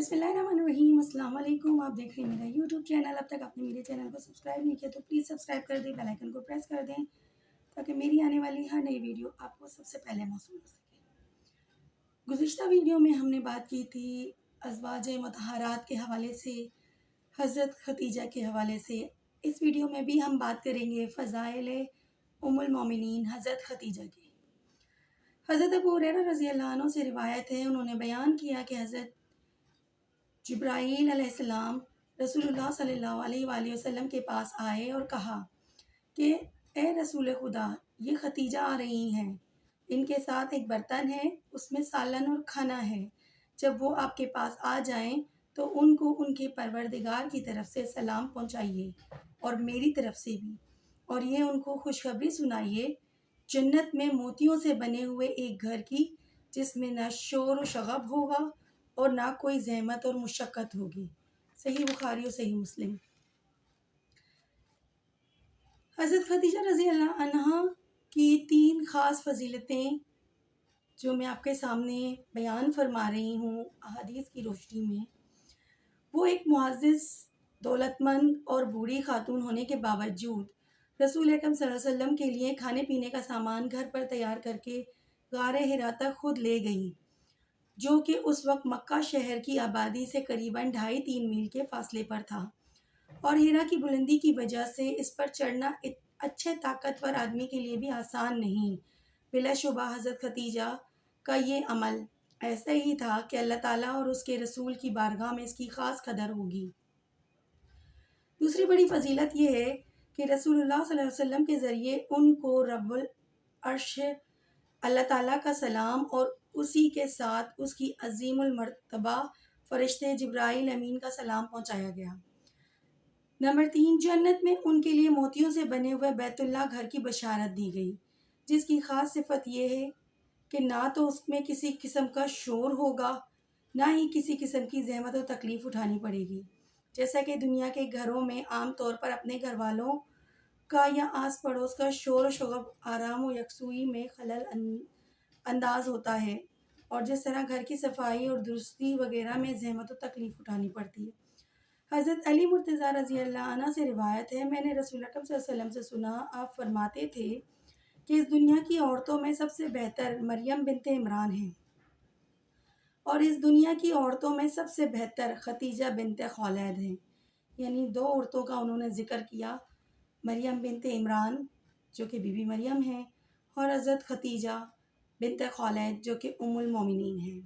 بسم اللہ الرحمن الرحیم۔ السلام علیکم، آپ دیکھ رہے ہیں میرا یوٹیوب چینل۔ اب تک آپ نے میرے چینل کو سبسکرائب نہیں کیا تو پلیز سبسکرائب کر دیں، بیل آئیکن کو پریس کر دیں تاکہ میری آنے والی ہر نئی ویڈیو آپ کو سب سے پہلے موصول ہو سکے۔ گزشتہ ویڈیو میں ہم نے بات کی تھی ازواج مطہرات کے حوالے سے، حضرت ختیجہ کے حوالے سے۔ اس ویڈیو میں بھی ہم بات کریں گے فضائل ام المومنین حضرت ختیجہ کی۔ حضرت ابو ہریرہ رضی اللہ عنہ سے روایت ہے، انہوں نے بیان کیا کہ حضرت جبرائیل علیہ السلام رسول اللہ صلی اللہ علیہ وآلہ وسلم کے پاس آئے اور کہا کہ اے رسول خدا، یہ ختیجہ آ رہی ہیں، ان کے ساتھ ایک برتن ہے، اس میں سالن اور کھانا ہے۔ جب وہ آپ کے پاس آ جائیں تو ان کو ان کے پروردگار کی طرف سے سلام پہنچائیے اور میری طرف سے بھی، اور یہ ان کو خوشخبری سنائیے جنت میں موتیوں سے بنے ہوئے ایک گھر کی، جس میں نہ شور و شغب ہوگا اور نہ کوئی زحمت اور مشقت ہوگی۔ صحیح بخاری اور صحیح مسلم۔ حضرت ختیجہ رضی اللہ عنہا کی 3 خاص فضیلتیں جو میں آپ کے سامنے بیان فرما رہی ہوں احادیث کی روشنی میں، وہ ایک معزز، دولت مند اور بوڑھی خاتون ہونے کے باوجود رسول اکرم صلی اللہ علیہ وسلم کے لیے کھانے پینے کا سامان گھر پر تیار کر کے غار حرا تک خود لے گئیں، جو کہ اس وقت مکہ شہر کی آبادی سے قریباً 2.5-3 میل کے فاصلے پر تھا، اور حرا کی بلندی کی وجہ سے اس پر چڑھنا اچھے طاقتور آدمی کے لیے بھی آسان نہیں۔ بلا شبہ حضرت ختیجہ کا یہ عمل ایسا ہی تھا کہ اللہ تعالیٰ اور اس کے رسول کی بارگاہ میں اس کی خاص قدر ہوگی۔ دوسری بڑی فضیلت یہ ہے کہ رسول اللہ صلی اللہ علیہ وسلم کے ذریعے ان کو رب العرش اللہ تعالیٰ کا سلام اور اسی کے ساتھ اس کی عظیم المرتبہ فرشتے جبرائیل امین کا سلام پہنچایا گیا۔ نمبر 3، جنت میں ان کے لیے موتیوں سے بنے ہوئے بیت اللہ گھر کی بشارت دی گئی، جس کی خاص صفت یہ ہے کہ نہ تو اس میں کسی قسم کا شور ہوگا، نہ ہی کسی قسم کی زحمت و تکلیف اٹھانی پڑے گی، جیسا کہ دنیا کے گھروں میں عام طور پر اپنے گھر والوں کا یا آس پڑوس کا شور و شغب آرام و یکسوئی میں خلل انداز ہوتا ہے، اور جس طرح گھر کی صفائی اور درستی وغیرہ میں زحمت و تکلیف اٹھانی پڑتی ہے۔ حضرت علی مرتضیٰ رضی اللہ عنہ سے روایت ہے، میں نے رسول اکرم صلی اللہ علیہ وسلم سے سنا، آپ فرماتے تھے کہ اس دنیا کی عورتوں میں سب سے بہتر مریم بنت عمران ہیں، اور اس دنیا کی عورتوں میں سب سے بہتر ختیجہ بنت خولید ہیں۔ یعنی 2 عورتوں کا انہوں نے ذکر کیا، مریم بنت عمران جو کہ بی بی مریم ہیں، اور حضرت ختیجہ بنت خولید جو کہ ام المومنین ہیں۔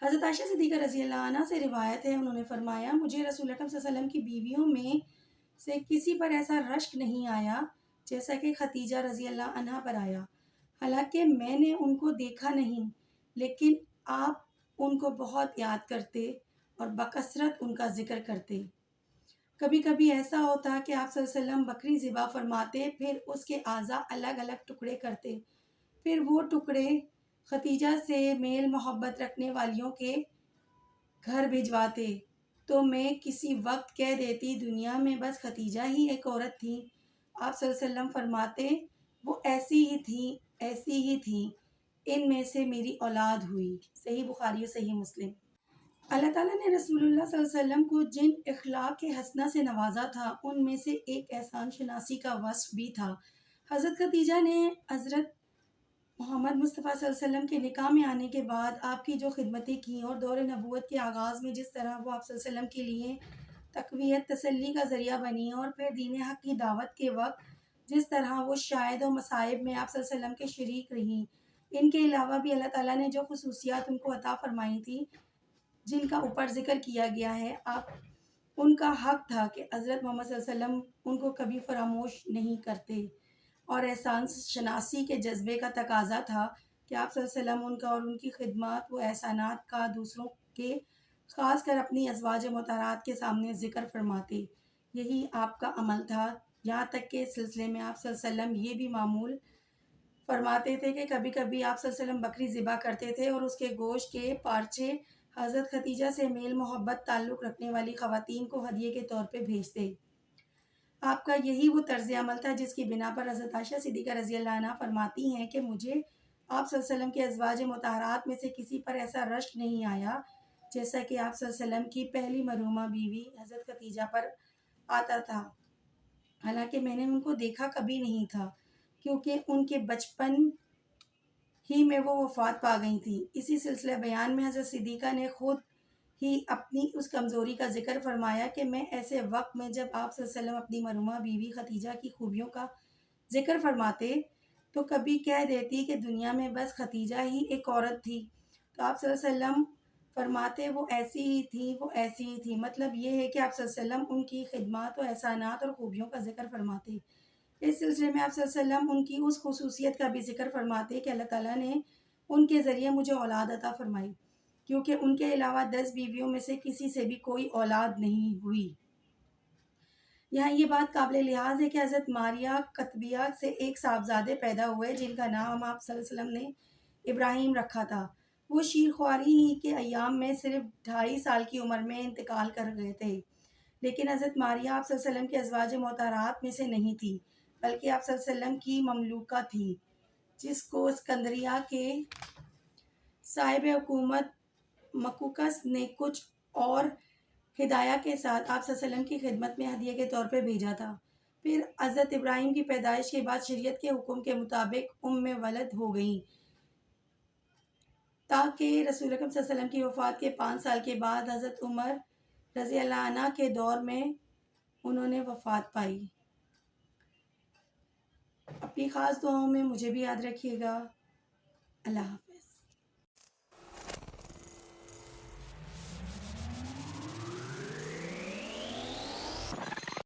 حضرت عائشہ صدیقہ رضی اللہ عنہ سے روایت ہے، انہوں نے فرمایا، مجھے رسول اکرم صلی اللہ علیہ وسلم کی بیویوں میں سے کسی پر ایسا رشک نہیں آیا جیسا کہ ختیجہ رضی اللہ عنہ پر آیا، حالانکہ میں نے ان کو دیکھا نہیں، لیکن آپ ان کو بہت یاد کرتے اور بکثرت ان کا ذکر کرتے۔ کبھی کبھی ایسا ہوتا کہ آپ صلی اللہ علیہ وسلم بکری ذبح فرماتے، پھر اس کے اعضاء الگ الگ ٹکڑے کرتے، پھر وہ ٹکڑے ختیجہ سے میل محبت رکھنے والیوں کے گھر بھجواتے، تو میں کسی وقت کہہ دیتی دنیا میں بس ختیجہ ہی ایک عورت تھی۔ آپ صلی اللہ علیہ وسلم فرماتے، وہ ایسی ہی تھی، ان میں سے میری اولاد ہوئی۔ صحیح بخاری و صحیح مسلم۔ اللہ تعالیٰ نے رسول اللہ صلی اللہ علیہ وسلم کو جن اخلاق حسنہ سے نوازا تھا، ان میں سے ایک احسان شناسی کا وصف بھی تھا۔ حضرت ختیجہ نے حضرت محمد مصطفیٰ صلی اللہ علیہ وسلم کے نکاح میں آنے کے بعد آپ کی جو خدمتیں کیں، اور دور نبوت کے آغاز میں جس طرح وہ آپ صلی اللہ علیہ وسلم کے لیے تقویت، تسلی کا ذریعہ بنی، اور پھر دین حق کی دعوت کے وقت جس طرح وہ شاہد و مصائب میں آپ صلی اللہ علیہ وسلم کے شریک رہیں، ان کے علاوہ بھی اللہ تعالیٰ نے جو خصوصیات ان کو عطا فرمائی تھی، جن کا اوپر ذکر کیا گیا ہے، آپ ان کا حق تھا کہ حضرت محمد صلی اللہ علیہ وسلم ان کو کبھی فراموش نہیں کرتے، اور احسان شناسی کے جذبے کا تقاضا تھا کہ آپ صلی اللہ علیہ وسلم ان کا اور ان کی خدمات و احسانات کا دوسروں کے، خاص کر اپنی ازواج مطہرات کے سامنے ذکر فرماتے۔ یہی آپ کا عمل تھا، یہاں تک کہ اس سلسلے میں آپ صلی اللہ علیہ وسلم یہ بھی معمول فرماتے تھے کہ کبھی کبھی آپ صلی اللہ علیہ وسلم بکری ذبح کرتے تھے اور اس کے گوشت کے پارچے حضرت ختیجہ سے میل محبت تعلق رکھنے والی خواتین کو ہدیے کے طور پہ بھیجتے۔ آپ کا یہی وہ طرز عمل تھا جس کی بنا پر حضرت عائشہ صدیقہ رضی اللہ عنہ فرماتی ہیں کہ مجھے آپ صلی اللہ علیہ وسلم کے ازواج مطہرات میں سے کسی پر ایسا رشک نہیں آیا جیسا کہ آپ صلی اللہ علیہ وسلم کی پہلی مرحومہ بیوی حضرت خدیجہ پر آتا تھا، حالانکہ میں نے ان کو دیکھا کبھی نہیں تھا کیونکہ ان کے بچپن ہی میں وہ وفات پا گئی تھیں۔ اسی سلسلہ بیان میں حضرت صدیقہ نے خود ہی اپنی اس کمزوری کا ذکر فرمایا کہ میں ایسے وقت میں جب آپ صلی اللہ علیہ وسلم اپنی مرحومہ بیوی خدیجہ کی خوبیوں کا ذکر فرماتے تو کبھی کہہ دیتی کہ دنیا میں بس خدیجہ ہی ایک عورت تھی، تو آپ صلی اللہ علیہ وسلم فرماتے وہ ایسی ہی تھی، وہ ایسی ہی تھی۔ مطلب یہ ہے کہ آپ صلی اللہ علیہ وسلم ان کی خدمات و احسانات اور خوبیوں کا ذکر فرماتے۔ اس سلسلے میں آپ صلی اللہ علیہ وسلم ان کی اس خصوصیت کا بھی ذکر فرماتے کہ اللہ تعالیٰ نے ان کے ذریعے مجھے اولاد عطا فرمائی، کیونکہ ان کے علاوہ 10 بیویوں میں سے کسی سے بھی کوئی اولاد نہیں ہوئی۔ یہاں یہ بات قابل لحاظ ہے کہ حضرت ماریہ قطبیہ سے ایک صاحبزادے پیدا ہوئے جن کا نام آپ صلی اللہ علیہ وسلم نے ابراہیم رکھا تھا۔ وہ شیر خواری ہی کے ایام میں صرف 2.5 سال کی عمر میں انتقال کر گئے تھے، لیکن حضرت ماریہ آپ صلی اللہ علیہ وسلم کے ازواج مطہرات میں سے نہیں تھی، بلکہ آپ صلی اللہ علیہ وسلم کی مملوکہ تھی، جس کو اسکندریہ کے صاحب حکومت مکوکس نے کچھ اور ہدایہ کے ساتھ آپ صلی اللہ علیہ وسلم کی خدمت میں ہدیہ کے طور پہ بھیجا تھا۔ پھر حضرت ابراہیم کی پیدائش کے بعد شریعت کے حکم کے مطابق ولد ہو گئیں، تاکہ رسول اکرم صلی اللہ علیہ وسلم کی وفات کے 5 سال کے بعد حضرت عمر رضی اللہ عنہ کے دور میں انہوں نے وفات پائی۔ اپنی خاص دعاؤں میں مجھے بھی یاد رکھیے گا۔ اللہ حافظ۔